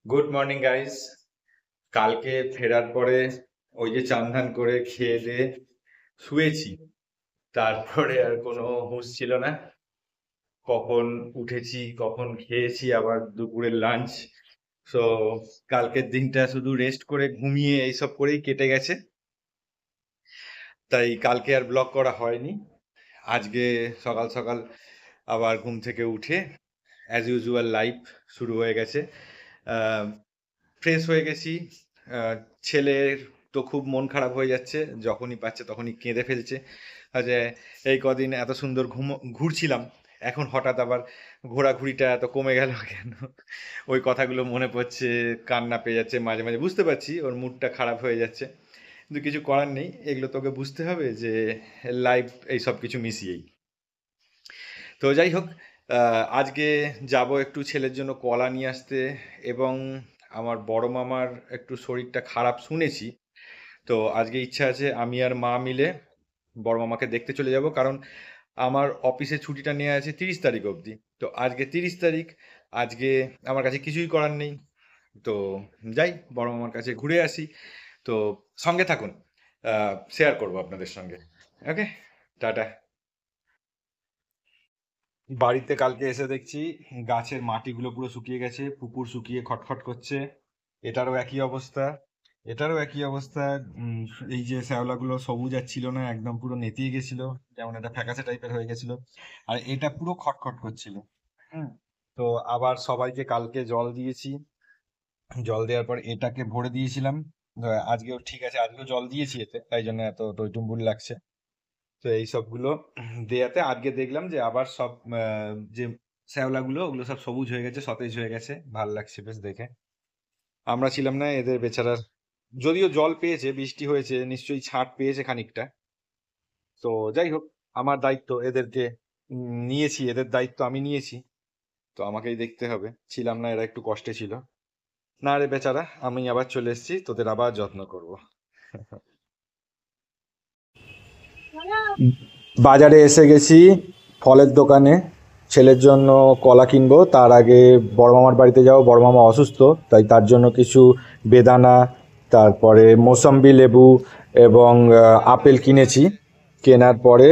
Good morning guys. কালকে ফেরার পরে ওই যে চান ধান করে খেয়ে দিয়ে শুয়েছি, তারপরে আর কোনো হুঁশ ছিল না। কখন উঠেছি, কখন খেয়েছি, আবার দুপুরের লাঞ্চ। সো কালকের দিনটা শুধু রেস্ট করে ঘুমিয়ে এইসব করেই কেটে গেছে, তাই কালকে আর ব্লগ করা হয়নি। আজকে সকাল সকাল আবার ঘুম থেকে উঠে অ্যাজ ইউজুয়াল লাইফ শুরু হয়ে গেছে। ফ্রেশ হয়ে গেছি। ছেলের তো খুব মন খারাপ হয়ে যাচ্ছে, যখনই পাচ্ছে তখনই কেঁদে ফেলছে। যে এই কদিন এত সুন্দর ঘুরছিলাম, এখন হঠাৎ আবার ঘোরাঘুরিটা এত কমে গেল কেন, ওই কথাগুলো মনে পড়ছে, কান্না পেয়ে যাচ্ছে মাঝে মাঝে। বুঝতে পারছি ওর মুডটা খারাপ হয়ে যাচ্ছে, কিন্তু কিছু করার নেই, এগুলো তোকে বুঝতে হবে যে লাইফ এই সব কিছু মিশিয়েই। তো যাই হোক, আজকে যাব একটু ছেলের জন্য কলা নিয়ে আসতে, এবং আমার বড় মামার একটু শরীরটা খারাপ শুনেছি। তো আজকে ইচ্ছা আছে আমি আর মা মিলে বড় মামাকে দেখতে চলে যাব, কারণ আমার অফিসে ছুটিটা নেওয়া আছে 30 তারিখ অবধি। তো আজকে 30 তারিখ, আজকে আমার কাছে কিছুই করার নেই। তো যাই বড় মামার কাছে ঘুরে আসি। তো সঙ্গে থাকুন, শেয়ার করবো আপনাদের সঙ্গে। ওকে, টাটা। বাড়িতে কালকে এসে দেখছি গাছের মাটিগুলো পুরো শুকিয়ে গেছে, পুকুর শুকিয়ে খটখট করছে। এটারও একই অবস্থা, এটারও একই অবস্থা। উম, এই যে শ্যাওলাগুলো সবুজ আর ছিল না, একদম পুরো নেতিয়ে গেছিল, যেমন এটা ফ্যাকাসে টাইপের হয়ে গেছিল। আর এটা পুরো খটখট করছিল। হুম। তো আবার সবাইকে কালকে জল দিয়েছি, জল দেওয়ার পর এটাকে ভরে দিয়েছিলাম। আজকেও ঠিক আছে, আজকেও জল দিয়েছি এতে, তাই জন্য এত টইটুম্বুর লাগছে। তো এই সবগুলো দেয়াতে আজকে দেখলাম যে আবার সব যে শ্যাওলাগুলো ওগুলো সব সবুজ হয়ে গেছে, সতেজ হয়ে গেছে, ভাল লাগছে বেশ দেখে। আমরা ছিলাম না, এদের বেচারার যদিও জল পেয়েছে, বৃষ্টি হয়েছে, নিশ্চয়ই ছাঁট পেয়েছে খানিকটা। তো যাই হোক, আমার দায়িত্ব এদেরকে নিয়েছি, এদের দায়িত্ব আমি নিয়েছি, তো আমাকেই দেখতে হবে। ছিলাম না, এরা একটু কষ্টে ছিল। না রে বেচারা, আমি আবার চলে এসেছি, তোদের আবার যত্ন করব। বাজারে এসে গেছি, ফলের দোকানে। ছেলের জন্য কলা কিনবো, তার আগে বড় মামার বাড়িতে যাবো, বড় মামা অসুস্থ, তাই তার জন্য কিছু বেদানা, তারপরে মোসাম্বি লেবু এবং আপেল কিনেছি। কেনার পরে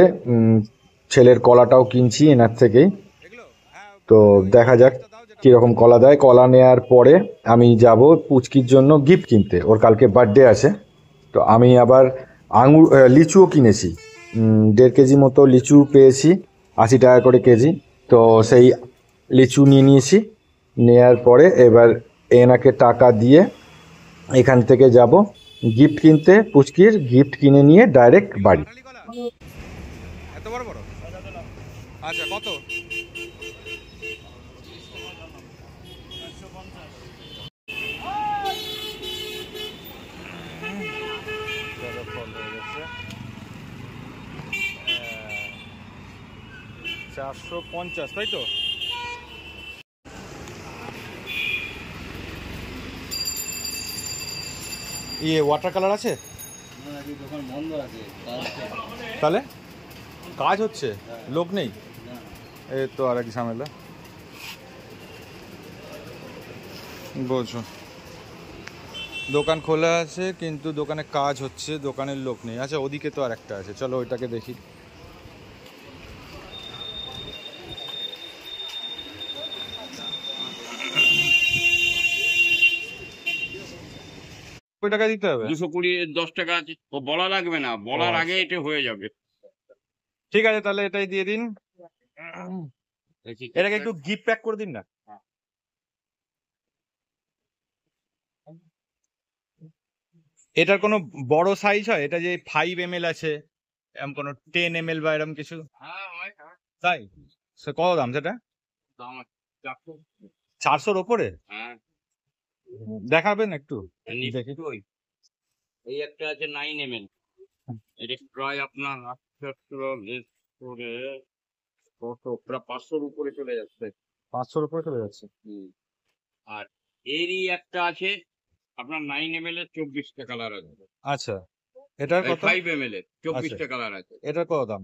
ছেলের কলাটাও কিনছি এনার থেকেই। তো দেখা যাক কীরকম কলা দেয়। কলা নেওয়ার পরে আমি যাব পুচকির জন্য গিফট কিনতে, ওর কালকে বার্থডে আছে। তো আমি আবার লিচুও কিনেছি। 1.5 কেজি মতো লিচু পেয়েছি, 80 টাকা করে কেজি। তো সেই লিচু নিয়ে নিয়েছি। নেয়ার পরে এবার এনাকে টাকা দিয়ে এখান থেকে যাব গিফট কিনতে, পুচকির গিফট কিনে নিয়ে ডাইরেক্ট বাড়ি। এত বড় বড়? আচ্ছা, কত? 450, তাই তো? ওয়াটার কালার আছে? দোকান বন্ধ আছে। তাহলে কাজ হচ্ছে, লোক নেই? এই তো আর এক ঝামেলা। বলছো দোকান খোলা আছে কিন্তু দোকানে কাজ হচ্ছে, দোকানের লোক নেই। আচ্ছা, ওদিকে তো আর একটা আছে, চলো ওইটাকে দেখি। ওই টাকা দিতে হবে? 220, 10 টাকা আছে, ও বলা লাগবে না, ও বলার আগে আচ্ছা, এটা হয়ে যাবে। ঠিক আছে, তাহলে এটাই দিয়ে দিন। দেখি এটাকে একটু গিফট প্যাক করে দিন না। এটার কোনো বড় সাইজ হয়? এটা যে 5 ml আছে, এরকম কোনো 10 ml বা এরকম কিছু? হ্যাঁ, হয়, হ্যাঁ। তাই? সে কত দাম সেটা? দাম আছে 400। 400-র ওপরে? হ্যাঁ, দেখাবেন একটু দেখি। নিশ্চয়ই। এই একটা আছে 9 ml, এটা প্রায় আপনার 800 করে কত, প্রায় 500-র উপরে চলে যাচ্ছে। 500-র উপরে চলে যাচ্ছে? হুম। আর এরই একটা আছে আপনার 9 ml এর 24টা কালার আছে। আচ্ছা, এটার এই কত? 5 ml এর আচ্ছা, 24টা কালার আছে। এটার কত দাম?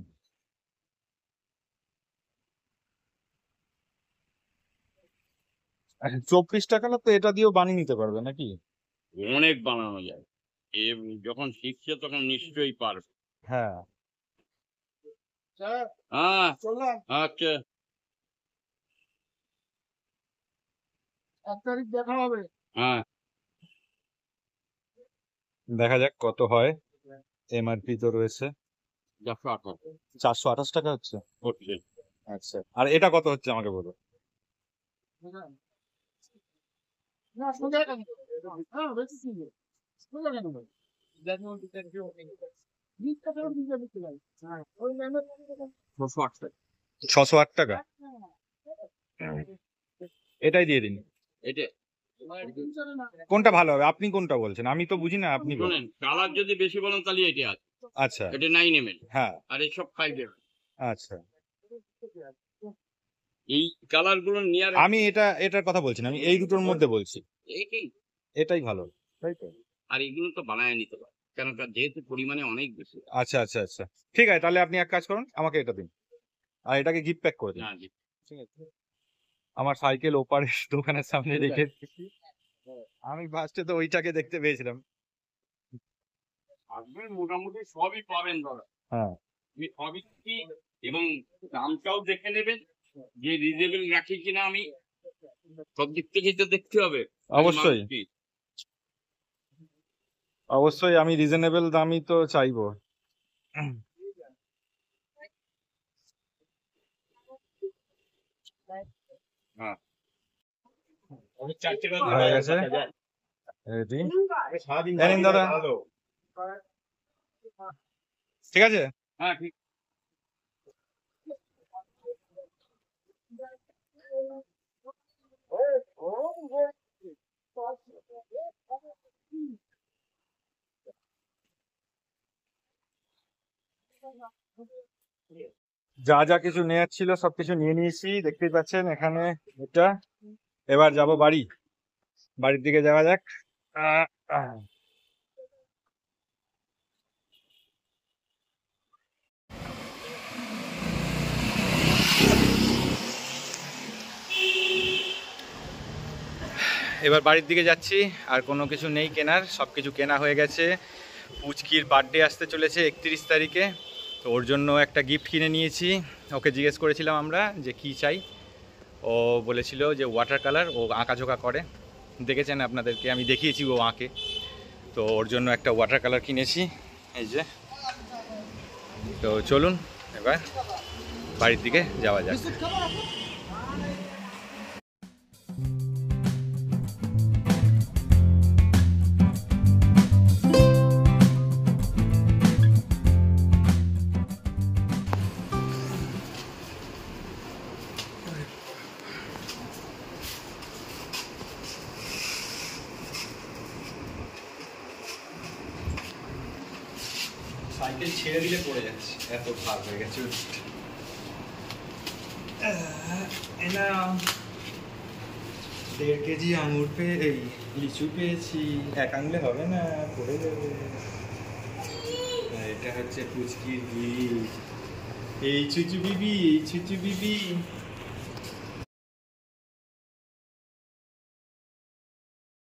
24 টাকা না তো এটা দিয়েও বানিয়ে নিতে পারবে নাকি? অনেক বানানো যায়। এ যখন শিখছে তখন নিশ্চয়ই পারবে। হ্যাঁ। হ্যাঁ, আচ্ছা। হ্যাঁ, দেখা যাক কত হয়। এমআরপি তো রয়েছে। 428 428 টাকা হচ্ছে। হচ্ছে। আচ্ছা, আর এটা কত হচ্ছে আমাকে বলো। ছশো আট টাকা। 608 টাকা। এটাই দিয়ে দিন। এটা কোনটা ভালো হবে? আপনি কোনটা বলছেন? আমি তো বুঝি না, আপনি বলুন। শোনেন, কালার যদি বেশি বলেন তাহলে এটা আছে। আচ্ছা। এটা 9 mm হ্যাঁ। আর এইসব 5 mm। আচ্ছা, এই কালার গুলো নিয়ে আমি এটার কথা বলছি না, আমি এই দুটোর মধ্যে বলছি। এটাই। এটাই ভালো, তাই তো? আর এগুলো তো বানায় নিতে পারে, কারণ তার যেহেতু পরিমাণে অনেক বেশি। আচ্ছা আচ্ছা আচ্ছা, ঠিক আছে, তাহলে আপনি এক কাজ করুন, আমাকে এটা দিন আর এটাকে গিফট প্যাক করে দিন। না জি, ঠিক আছে। আমার সাইকেল ওপারে দোকানের সামনে রেখে দিয়েছি। আমি ফার্স্টে তো ওইটাকে দেখতে পেয়েছিলাম। আপনি মোটামুটি সবই পাবেন দাদা। হ্যাঁ। আমি সবই কি এবং দামটাও দেখে নেবেন যে রিজনেবল রাখি কিনা। আমি সব দিক থেকেই তো দেখতে হবে। অবশ্যই অবশ্যই, আমি রিজনেবল দামই তো চাইবো। হ্যাঁ, হয়ে গেছে রেডি। এই নিন দাদা। ঠিক আছে। হ্যাঁ ঠিক। যা যা কিছু নেওয়ার ছিল সবকিছু নিয়ে নিয়েছি, দেখতেই পাচ্ছেন এখানে এটা। এবার যাব বাড়ির দিকে যাওয়া যাক। আহ, আহ। এবার বাড়ির দিকে যাচ্ছি, আর কোনো কিছু নেই কেনার, সব কিছু কেনা হয়ে গেছে। পুচকির বার্থডে আসতে চলেছে 31 তারিখে, তো ওর জন্য একটা গিফট কিনে নিয়েছি। ওকে জিজ্ঞেস করেছিলাম আমরা যে কি চাই, ও বলেছিল যে ওয়াটার কালার, ও আঁকাঝোঁকা করে, দেখেছেন আপনাদেরকে আমি দেখিয়েছি ও আঁকে, তো ওর জন্য একটা ওয়াটার কালার কিনেছি, এই যে। তো চলুন এবার বাড়ির দিকে যাওয়া যাক। সাইকেল ছেড়ে দিলে পড়ে যাচ্ছে, এত ভার হয়ে গেছে। 1.5 কেজি আঙুর এই লিচু পেয়েছি, এক আনলে হবে না, পড়ে যাবে। এটা হচ্ছে পুচকির গিফট। এই ছুচু বিবি, এই ছুচু বিবি।